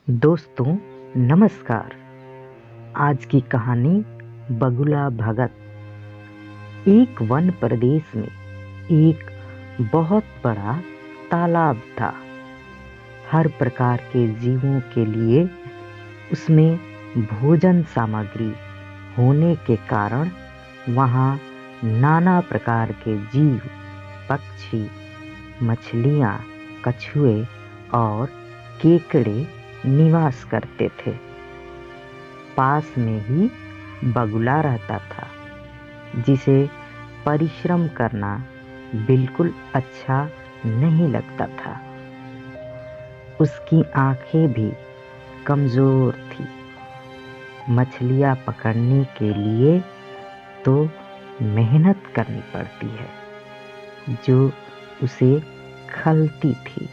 दोस्तों नमस्कार। आज की कहानी बगुला भगत। एक वन प्रदेश में एक बहुत बड़ा तालाब था। हर प्रकार के जीवों के लिए उसमें भोजन सामग्री होने के कारण वहाँ नाना प्रकार के जीव, पक्षी, मछलियाँ, कछुए और केकड़े निवास करते थे। पास में ही बगुला रहता था, जिसे परिश्रम करना बिल्कुल अच्छा नहीं लगता था। उसकी आंखें भी कमजोर थी। मछलियाँ पकड़ने के लिए तो मेहनत करनी पड़ती है, जो उसे खलती थी।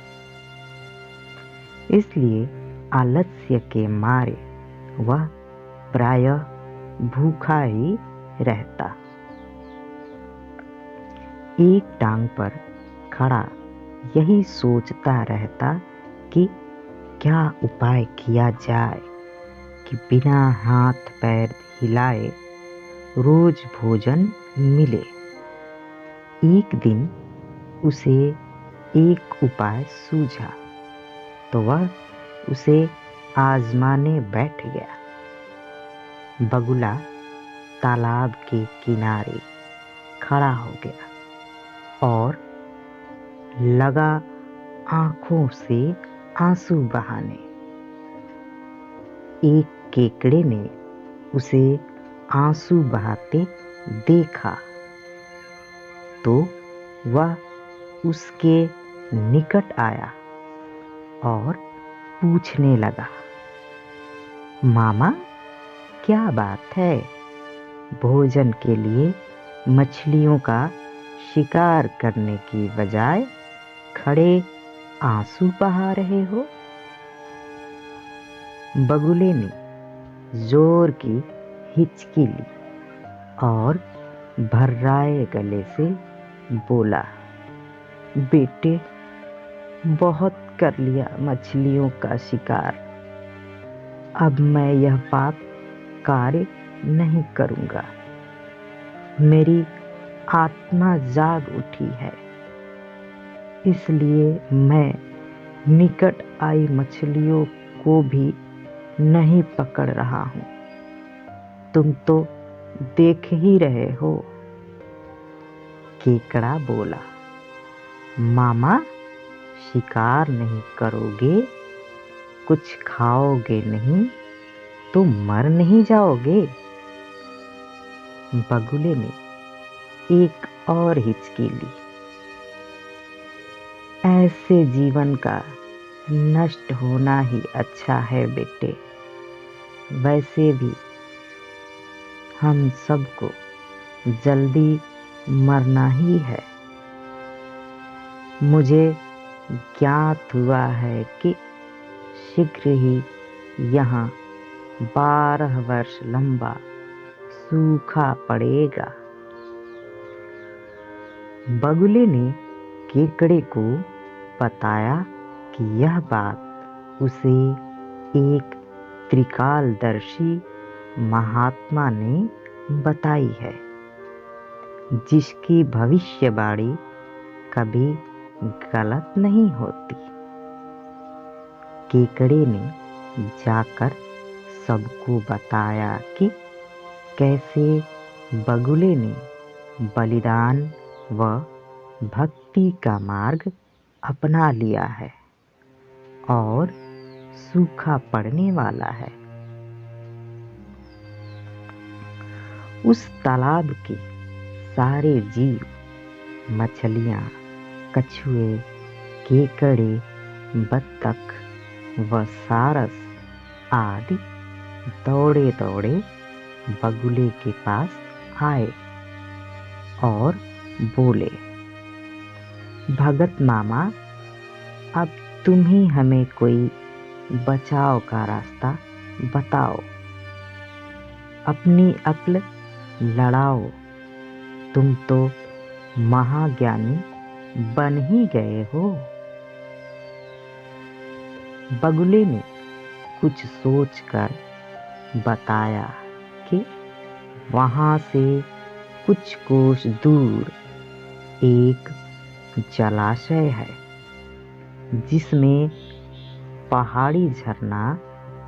इसलिए आलस्य के मारे वह प्रायः भूखा ही रहता। एक टांग पर खड़ा यही सोचता रहता कि क्या उपाय किया जाए कि बिना हाथ पैर हिलाए रोज भोजन मिले। एक दिन उसे एक उपाय सूझा, तो वह उसे आजमाने बैठ गया। बगुला तालाब के किनारे खड़ा हो गया और लगा आंखों से आंसू बहाने। एक केकड़े ने उसे आंसू बहाते देखा, तो वह उसके निकट आया और पूछने लगा, मामा क्या बात है? भोजन के लिए मछलियों का शिकार करने की बजाय खड़े आंसू बहा रहे हो? बगुले ने जोर की हिचकी ली और भर्राए गले से बोला, बेटे, बहुत कर लिया मछलियों का शिकार। अब मैं यह पाप कार्य नहीं करूँगा। मेरी आत्मा जाग उठी है, इसलिए मैं निकट आई मछलियों को भी नहीं पकड़ रहा हूँ। तुम तो देख ही रहे हो। केकड़ा बोला, मामा, शिकार नहीं करोगे, कुछ खाओगे नहीं तो मर नहीं जाओगे? बगुले ने एक और हिचकी ली। ऐसे जीवन का नष्ट होना ही अच्छा है बेटे। वैसे भी हम सबको जल्दी मरना ही है। मुझे ज्ञात हुआ है कि शीघ्र ही यहाँ 12 वर्ष लंबा सूखा पड़ेगा। बगुले ने केकड़े को बताया कि यह बात उसे एक त्रिकालदर्शी महात्मा ने बताई है, जिसकी भविष्यवाणी कभी गलत नहीं होती। केकड़े ने जाकर सबको बताया कि कैसे बगुले ने बलिदान व भक्ति का मार्ग अपना लिया है और सूखा पड़ने वाला है। उस तालाब के सारे जीव, मछलियाँ, कछुए, केकड़े, बत्तख व सारस आदि दौड़े दौड़े बगुले के पास आए और बोले, भगत मामा, अब तुम ही हमें कोई बचाव का रास्ता बताओ। अपनी अक्ल लड़ाओ। तुम तो महाज्ञानी बन ही गए हो। बगुले ने कुछ सोचकर बताया कि वहां से कुछ कोस दूर एक जलाशय है जिसमें पहाड़ी झरना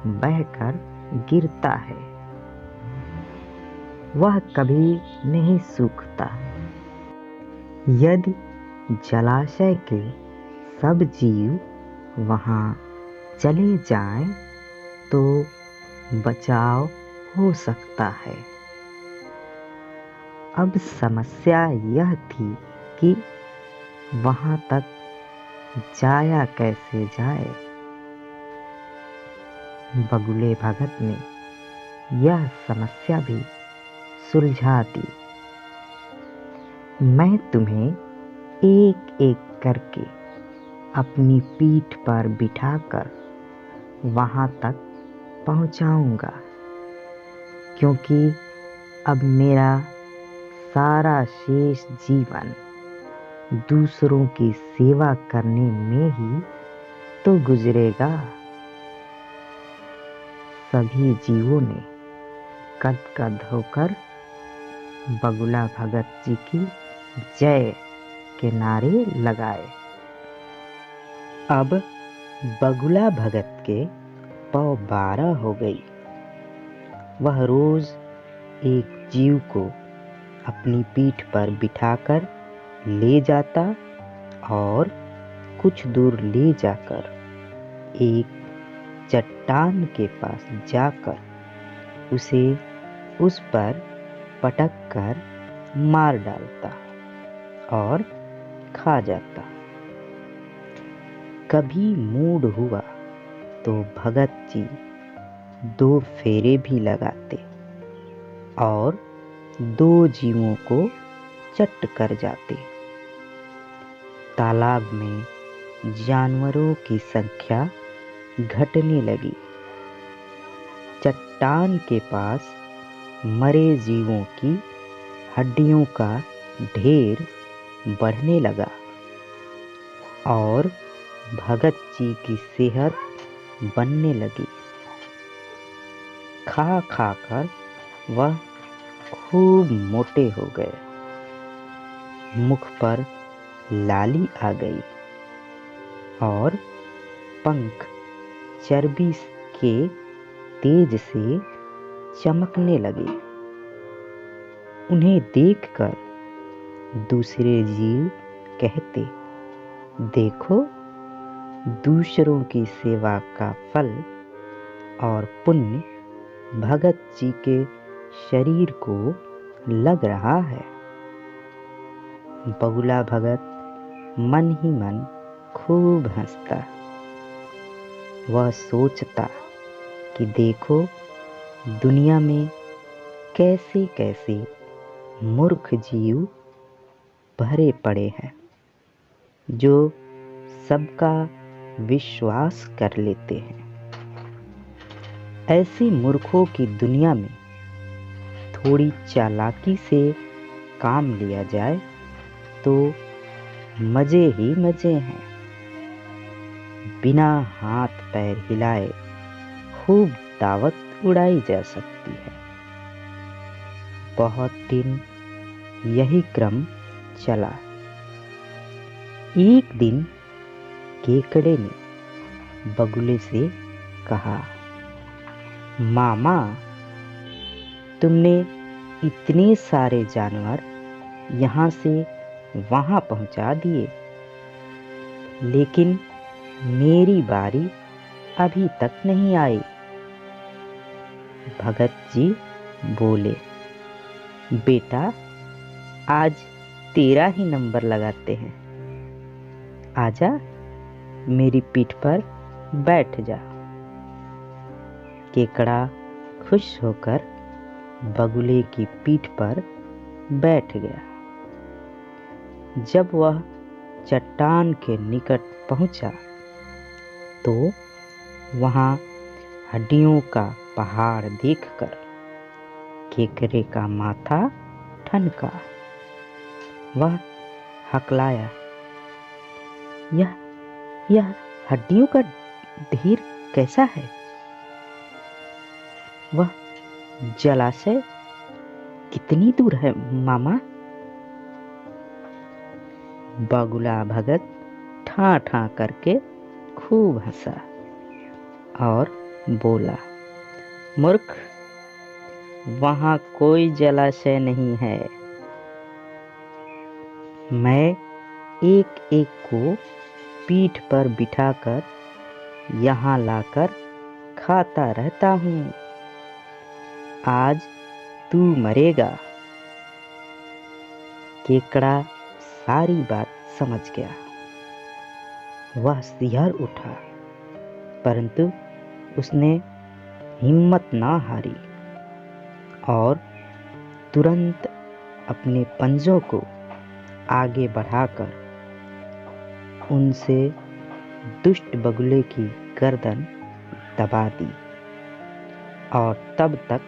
बहकर गिरता है। वह कभी नहीं सूखता। यदि जलाशय के सब जीव वहां चले जाएं तो बचाव हो सकता है। अब समस्या यह थी कि वहां तक जाया कैसे जाए। बगुले भगत ने यह समस्या भी सुलझा दी। मैं तुम्हें एक एक करके अपनी पीठ पर बिठाकर वहां तक पहुंचाऊंगा, क्योंकि अब मेरा सारा शेष जीवन दूसरों की सेवा करने में ही तो गुजरेगा। सभी जीवों ने कद होकर बगुला भगत जी की जय के नारे लगाए। अब बगुला भगत के पौ 12 हो गई। वह रोज एक जीव को अपनी पीठ पर बिठाकर ले जाता और कुछ दूर ले जाकर एक चट्टान के पास जाकर उसे उस पर पटक कर मार डालता और खा जाता। कभी मूड हुआ तो भगत जी 2 फेरे भी लगाते और 2 जीवों को चट कर जाते। तालाब में जानवरों की संख्या घटने लगी। चट्टान के पास मरे जीवों की हड्डियों का ढेर बढ़ने लगा और भगत जी की सेहत बनने लगी। खा खा कर वह खूब मोटे हो गए। मुख पर लाली आ गई और पंख चर्बी के तेज से चमकने लगे। उन्हें देखकर दूसरे जीव कहते, देखो, दूसरों की सेवा का फल और पुण्य भगत जी के शरीर को लग रहा है। बगुला भगत मन ही मन खूब हंसता। वह सोचता कि देखो, दुनिया में कैसे कैसे मूर्ख जीव भरे पड़े हैं जो सबका विश्वास कर लेते हैं। ऐसी मूर्खों की दुनिया में थोड़ी चालाकी से काम लिया जाए तो मजे ही मजे हैं। बिना हाथ पैर हिलाए खूब दावत उड़ाई जा सकती है। बहुत दिन यही क्रम चला। एक दिन केकड़े ने बगुले से कहा, मामा, तुमने इतने सारे जानवर यहाँ से वहाँ पहुँचा दिए, लेकिन मेरी बारी अभी तक नहीं आई। भगत जी बोले, बेटा, आज तेरा ही नंबर लगाते हैं। आजा, मेरी पीठ पर बैठ जा। केकड़ा खुश होकर बगुले की पीठ पर बैठ गया। जब वह चट्टान के निकट पहुंचा तो वहां हड्डियों का पहाड़ देखकर केकड़े का माथा ठनका। वह हकलाया, यह हड्डियों का ढेर कैसा है? वह जलाशय कितनी दूर है मामा? बगुला भगत ठां ठां करके खूब हंसा और बोला, मूर्ख, वहां कोई जलाशय नहीं है। मैं एक एक को पीठ पर बिठाकर यहाँ लाकर खाता रहता हूँ। आज तू मरेगा। केकड़ा सारी बात समझ गया। वह सिहर उठा, परंतु उसने हिम्मत ना हारी और तुरंत अपने पंजों को आगे बढ़ाकर उनसे दुष्ट बगुले की गर्दन दबा दी और तब तक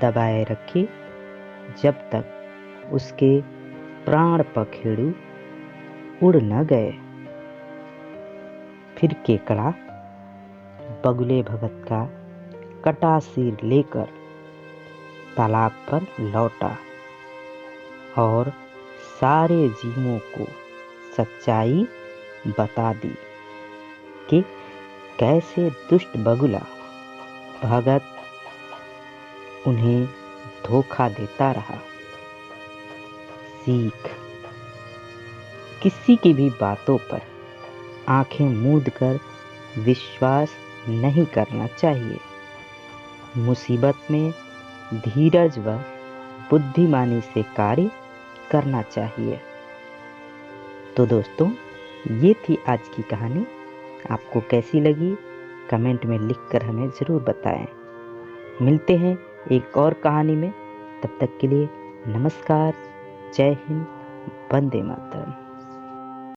दबाए रखी जब तक उसके प्राण पखेरु उड़ न गए। फिर केकड़ा बगुले भगत का कटा सिर लेकर तालाब पर लौटा और सारे जीवों को सच्चाई बता दी कि कैसे दुष्ट बगुला भगत उन्हें धोखा देता रहा। सीख: किसी की भी बातों पर आंखें मूंद कर विश्वास नहीं करना चाहिए। मुसीबत में धीरज व बुद्धिमानी से कार्य करना चाहिए। तो दोस्तों, ये थी आज की कहानी। आपको कैसी लगी कमेंट में लिखकर हमें ज़रूर बताएं। मिलते हैं एक और कहानी में। तब तक के लिए नमस्कार, जय हिंद, वंदे मातरम।